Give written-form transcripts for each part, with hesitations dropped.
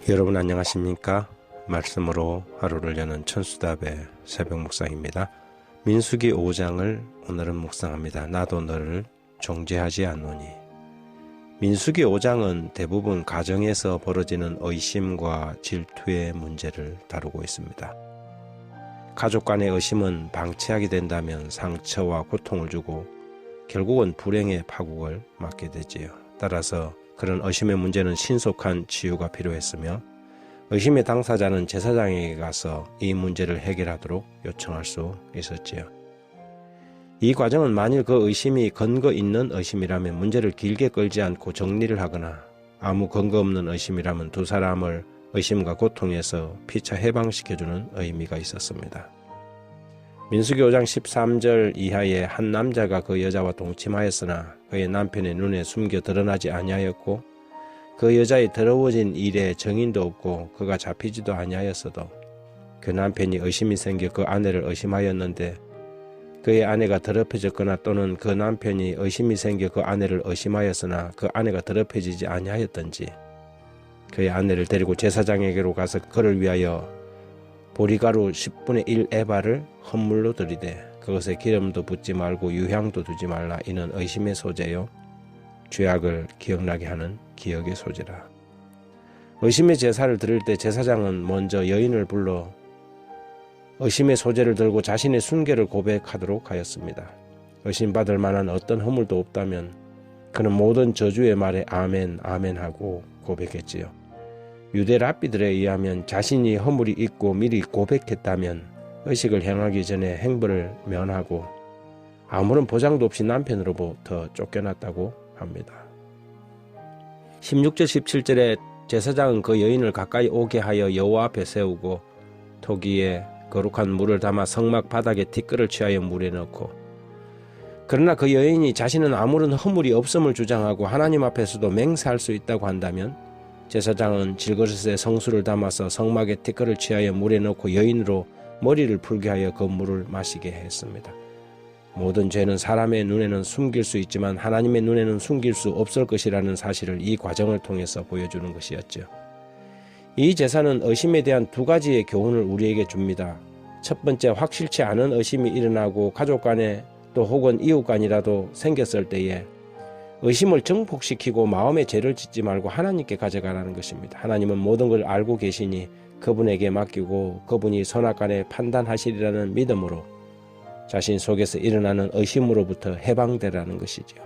여러분 안녕하십니까? 말씀으로 하루를 여는 천수답의 새벽 묵상입니다. 민수기 5장을 오늘은 묵상합니다. 나도 너를 정죄하지 않노니. 민수기 5장은 대부분 가정에서 벌어지는 의심과 질투의 문제를 다루고 있습니다. 가족 간의 의심은 방치하게 된다면 상처와 고통을 주고 결국은 불행의 파국을 맞게 되지요. 따라서 그런 의심의 문제는 신속한 치유가 필요했으며 의심의 당사자는 제사장에게 가서 이 문제를 해결하도록 요청할 수 있었지요. 이 과정은 만일 그 의심이 근거 있는 의심이라면 문제를 길게 끌지 않고 정리를 하거나 아무 근거 없는 의심이라면 두 사람을 의심과 고통에서 피차 해방시켜주는 의미가 있었습니다. 민수기 5장 13절 이하에 한 남자가 그 여자와 동침하였으나 그의 남편의 눈에 숨겨 드러나지 아니하였고 그 여자의 더러워진 일에 정인도 없고 그가 잡히지도 아니하였어도 그 남편이 의심이 생겨 그 아내를 의심하였는데 그의 아내가 더럽혀졌거나 또는 그 남편이 의심이 생겨 그 아내를 의심하였으나 그 아내가 더럽혀지지 아니하였던지 그의 아내를 데리고 제사장에게로 가서 그를 위하여 보리가루 10분의 1 에바를 헌물로 드리되 그것에 기름도 붓지 말고 유향도 두지 말라. 이는 의심의 소재요 죄악을 기억나게 하는 기억의 소재라. 의심의 제사를 드릴 때 제사장은 먼저 여인을 불러 의심의 소재를 들고 자신의 순결을 고백하도록 하였습니다. 의심받을 만한 어떤 허물도 없다면 그는 모든 저주의 말에 아멘 아멘 하고 고백했지요. 유대 랍비들에 의하면 자신이 허물이 있고 미리 고백했다면 의식을 행하기 전에 행벌을 면하고 아무런 보장도 없이 남편으로부터 쫓겨났다고 합니다. 16절 17절에 제사장은 그 여인을 가까이 오게 하여 여호와 앞에 세우고 토기에 거룩한 물을 담아 성막 바닥에 티끌을 취하여 물에 넣고 그러나 그 여인이 자신은 아무런 허물이 없음을 주장하고 하나님 앞에서도 맹세할 수 있다고 한다면 제사장은 질그릇에 성수를 담아서 성막에 티끌을 취하여 물에 넣고 여인으로 머리를 풀게 하여 그 물을 마시게 했습니다. 모든 죄는 사람의 눈에는 숨길 수 있지만 하나님의 눈에는 숨길 수 없을 것이라는 사실을 이 과정을 통해서 보여주는 것이었죠. 이 제사는 의심에 대한 두 가지의 교훈을 우리에게 줍니다. 첫 번째, 확실치 않은 의심이 일어나고 가족 간에 또 혹은 이웃 간이라도 생겼을 때에 의심을 증폭시키고 마음의 죄를 짓지 말고 하나님께 가져가라는 것입니다. 하나님은 모든 걸 알고 계시니 그분에게 맡기고 그분이 선악간에 판단하시리라는 믿음으로 자신 속에서 일어나는 의심으로부터 해방되라는 것이죠.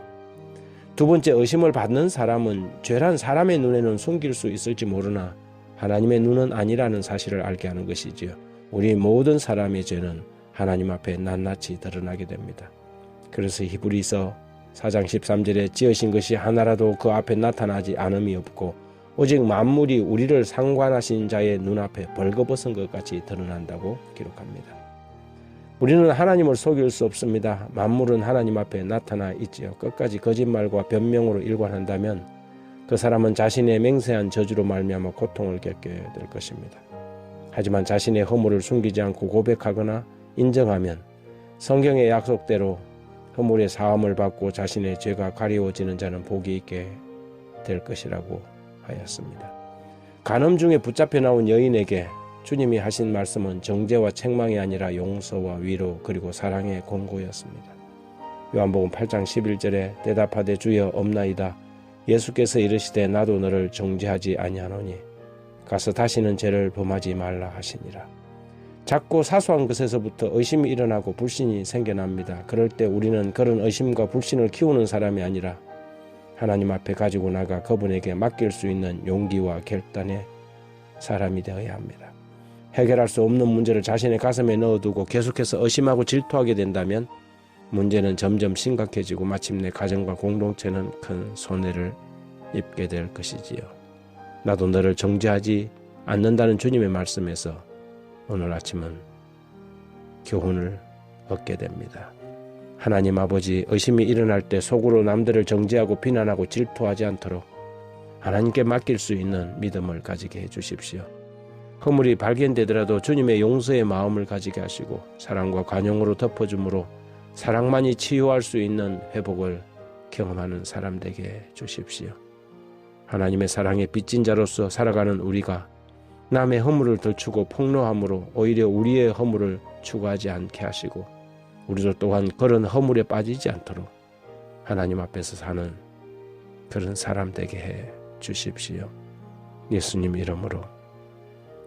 두 번째, 의심을 받는 사람은 죄란 사람의 눈에는 숨길 수 있을지 모르나 하나님의 눈은 아니라는 사실을 알게 하는 것이지요. 우리 모든 사람의 죄는 하나님 앞에 낱낱이 드러나게 됩니다. 그래서 히브리서 4장 13절에 지으신 것이 하나라도 그 앞에 나타나지 않음이 없고 오직 만물이 우리를 상관하신 자의 눈앞에 벌거벗은 것 같이 드러난다고 기록합니다. 우리는 하나님을 속일 수 없습니다. 만물은 하나님 앞에 나타나 있지요. 끝까지 거짓말과 변명으로 일관한다면 그 사람은 자신의 맹세한 저주로 말미암아 고통을 겪게 될 것입니다. 하지만 자신의 허물을 숨기지 않고 고백하거나 인정하면 성경의 약속대로 허물의 사함을 받고 자신의 죄가 가리워지는 자는 복이 있게 될 것이라고 하였습니다. 간음 중에 붙잡혀 나온 여인에게 주님이 하신 말씀은 정죄와 책망이 아니라 용서와 위로 그리고 사랑의 권고였습니다. 요한복음 8장 11절에 대답하되 주여 없나이다. 예수께서 이르시되 나도 너를 정죄하지 아니하노니 가서 다시는 죄를 범하지 말라 하시니라. 작고 사소한 것에서부터 의심이 일어나고 불신이 생겨납니다. 그럴 때 우리는 그런 의심과 불신을 키우는 사람이 아니라 하나님 앞에 가지고 나가 그분에게 맡길 수 있는 용기와 결단의 사람이 되어야 합니다. 해결할 수 없는 문제를 자신의 가슴에 넣어두고 계속해서 의심하고 질투하게 된다면 문제는 점점 심각해지고 마침내 가정과 공동체는 큰 손해를 입게 될 것이지요. 나도 너를 정죄하지 않는다는 주님의 말씀에서 오늘 아침은 교훈을 얻게 됩니다. 하나님 아버지, 의심이 일어날 때 속으로 남들을 정죄하고 비난하고 질투하지 않도록 하나님께 맡길 수 있는 믿음을 가지게 해주십시오. 허물이 발견되더라도 주님의 용서의 마음을 가지게 하시고 사랑과 관용으로 덮어줌으로 사랑만이 치유할 수 있는 회복을 경험하는 사람 되게 해주십시오. 하나님의 사랑에 빚진 자로서 살아가는 우리가 남의 허물을 덜추고 폭로함으로 오히려 우리의 허물을 추구하지 않게 하시고 우리도 또한 그런 허물에 빠지지 않도록 하나님 앞에서 사는 그런 사람 되게 해 주십시오. 예수님 이름으로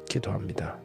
기도합니다.